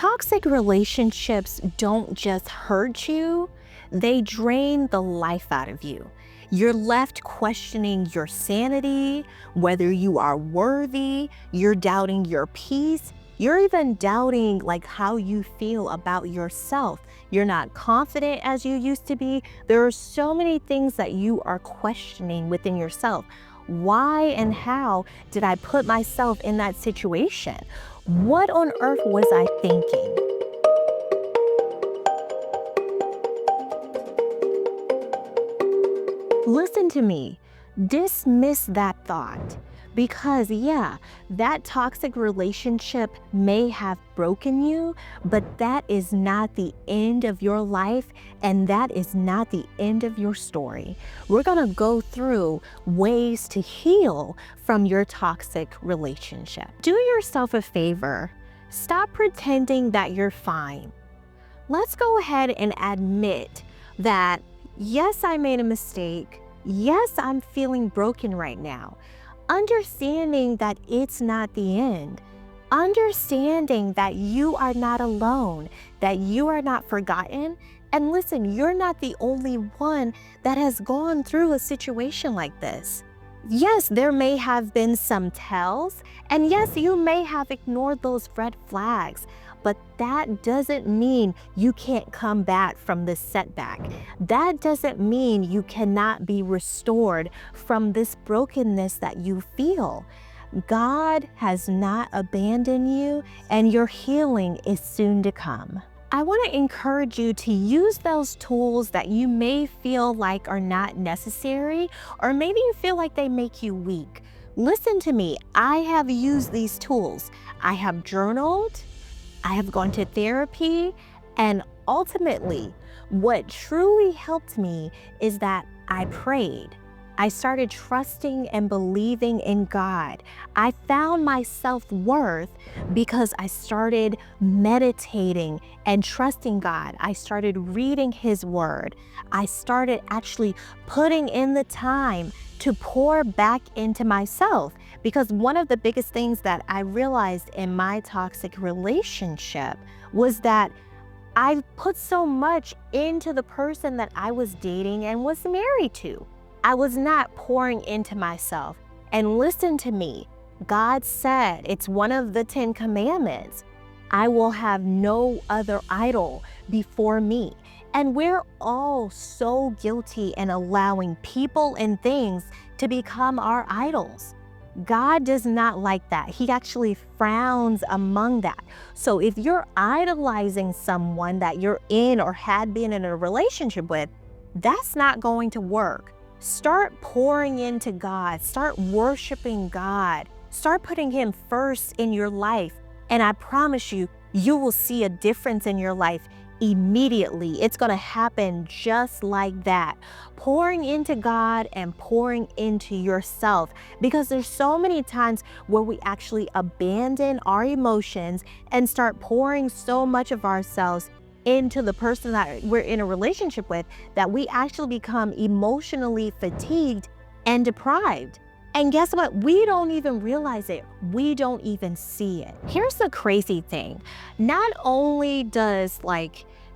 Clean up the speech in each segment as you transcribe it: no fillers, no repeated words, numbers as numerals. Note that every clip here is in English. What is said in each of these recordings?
Toxic relationships don't just hurt you, they drain the life out of you. You're left questioning your sanity, whether you are worthy, you're doubting your peace, you're even doubting how you feel about yourself. You're not confident as you used to be. There are so many things that you are questioning within yourself. Why and how did I put myself in that situation? What on earth was I thinking? Listen to me. Dismiss that thought because, yeah, that toxic relationship may have broken you, but that is not the end of your life and that is not the end of your story. We're going to go through ways to heal from your toxic relationship. Do yourself a favor. Stop pretending that you're fine. Let's go ahead and admit that, yes, I made a mistake. Yes, I'm feeling broken right now. Understanding that it's not the end. Understanding that you are not alone, that you are not forgotten. And listen, you're not the only one that has gone through a situation like this. Yes, there may have been some tells, and yes, you may have ignored those red flags, but that doesn't mean you can't come back from this setback. That doesn't mean you cannot be restored from this brokenness that you feel. God has not abandoned you, and your healing is soon to come. I want to encourage you to use those tools that you may feel like are not necessary, or maybe you feel like they make you weak. Listen to me. I have used these tools. I have journaled. I have gone to therapy, and ultimately, what truly helped me is that I prayed. I started trusting and believing in God. I found my self-worth because I started meditating and trusting God. I started reading His Word. I started actually putting in the time to pour back into myself, because one of the biggest things that I realized in my toxic relationship was that I put so much into the person that I was dating and was married to. I was not pouring into myself. And listen to me, God said, it's one of the 10 commandments, I will have no other idol before me. And we're all so guilty in allowing people and things to become our idols. God does not like that. He actually frowns among that. So if you're idolizing someone that you're in or had been in a relationship with, that's not going to work. Start pouring into God. Start worshiping God. Start putting Him first in your life. And I promise you, you will see a difference in your life immediately. It's going to happen just like that. Pouring into God and pouring into yourself, because there's so many times where we actually abandon our emotions and start pouring so much of ourselves into the person that we're in a relationship with that we actually become emotionally fatigued and deprived. And guess what? We don't even realize it. We don't even see it. Here's the crazy thing. Not only does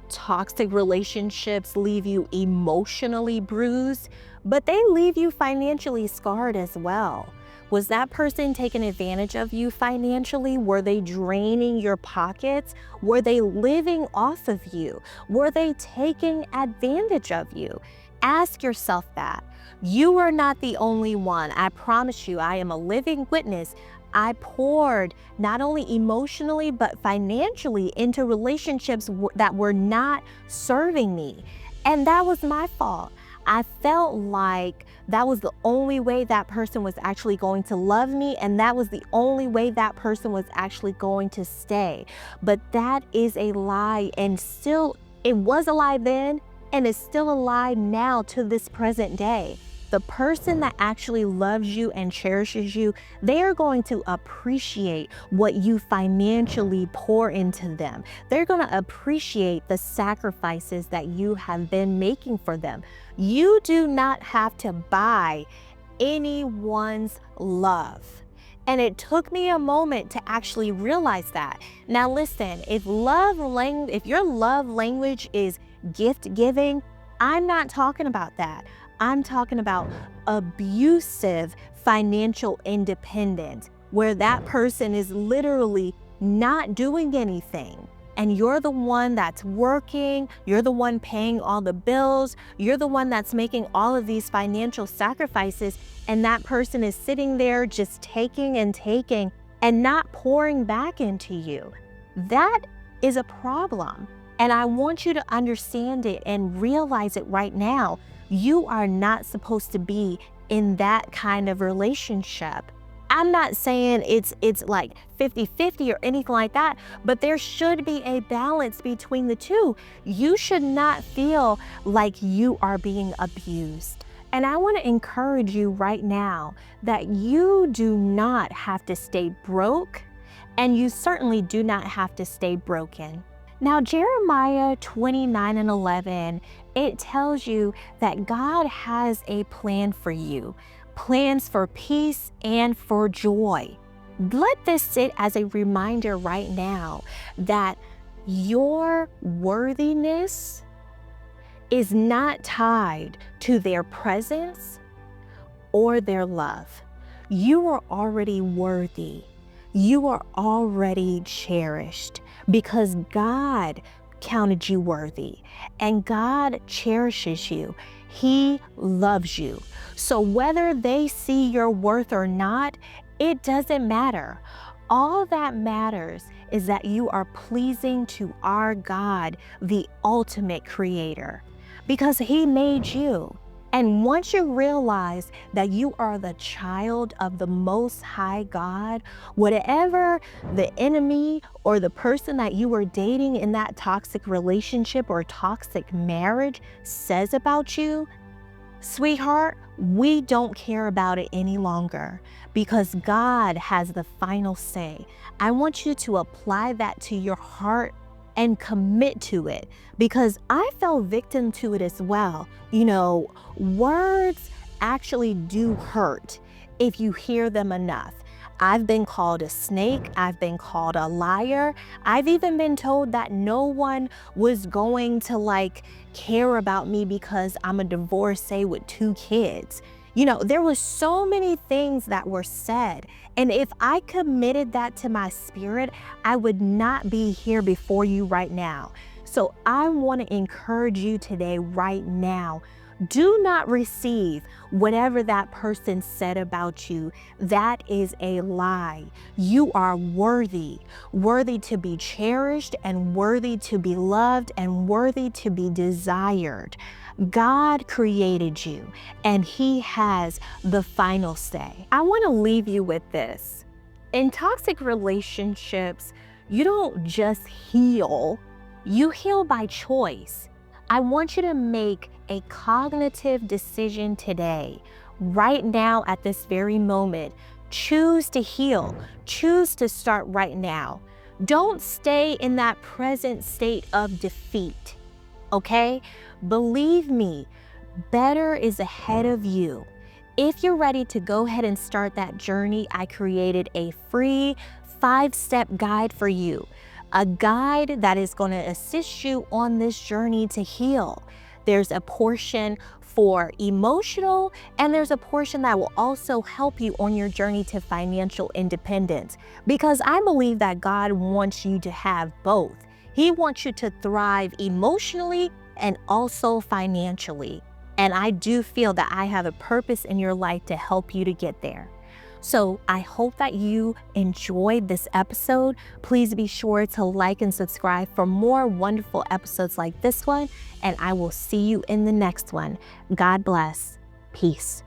toxic relationships leave you emotionally bruised, but they leave you financially scarred as well. Was that person taking advantage of you financially? Were they draining your pockets? Were they living off of you? Were they taking advantage of you? Ask yourself that. You are not the only one. I promise you, I am a living witness. I poured not only emotionally, but financially into relationships that were not serving me. And that was my fault. I felt like that was the only way that person was actually going to love me, and that was the only way that person was actually going to stay. But that is a lie, and still, it was a lie then, and it's still a lie now to this present day. The person that actually loves you and cherishes you, they are going to appreciate what you financially pour into them. They're going to appreciate the sacrifices that you have been making for them. You do not have to buy anyone's love. And it took me a moment to actually realize that. Now listen, if your love language is gift giving, I'm not talking about that. I'm talking about abusive financial independence, where that person is literally not doing anything. And you're the one that's working, you're the one paying all the bills, you're the one that's making all of these financial sacrifices, and that person is sitting there just taking and not pouring back into you. That is a problem. And I want you to understand it and realize it right now. You are not supposed to be in that kind of relationship. I'm not saying it's like 50-50 or anything like that, but there should be a balance between the two. You should not feel like you are being abused. And I want to encourage you right now that you do not have to stay broke, and you certainly do not have to stay broken. Now, Jeremiah 29:11, it tells you that God has a plan for you. Plans for peace and for joy. Let this sit as a reminder right now that your worthiness is not tied to their presence or their love. You are already worthy. You are already cherished because God counted you worthy and God cherishes you. He loves you. So whether they see your worth or not, it doesn't matter. All that matters is that you are pleasing to our God, the ultimate creator, because He made you. And once you realize that you are the child of the Most High God, whatever the enemy or the person that you are dating in that toxic relationship or toxic marriage says about you, sweetheart, we don't care about it any longer because God has the final say. I want you to apply that to your heart and commit to it, because I fell victim to it as well. You know, words actually do hurt if you hear them enough. I've been called a snake. I've been called a liar. I've even been told that no one was going to care about me because I'm a divorcee with 2 kids. You know, there was so many things that were said. And if I committed that to my spirit, I would not be here before you right now. So I want to encourage you today, right now. Do not receive whatever that person said about you. That is a lie. You are worthy to be cherished and worthy to be loved and worthy to be desired. God created you and He has the final say. I want to leave you with this. In toxic relationships, you don't just heal, you heal by choice. I want you to make a cognitive decision today, right now at this very moment. Choose to heal. Choose to start right now. Don't stay in that present state of defeat, okay? Believe me, better is ahead of you. If you're ready to go ahead and start that journey, I created a free 5-step guide for you. A guide that is going to assist you on this journey to heal. There's a portion for emotional, and there's a portion that will also help you on your journey to financial independence. Because I believe that God wants you to have both. He wants you to thrive emotionally and also financially. And I do feel that I have a purpose in your life to help you to get there. So I hope that you enjoyed this episode. Please be sure to like and subscribe for more wonderful episodes like this one, and I will see you in the next one. God bless. Peace.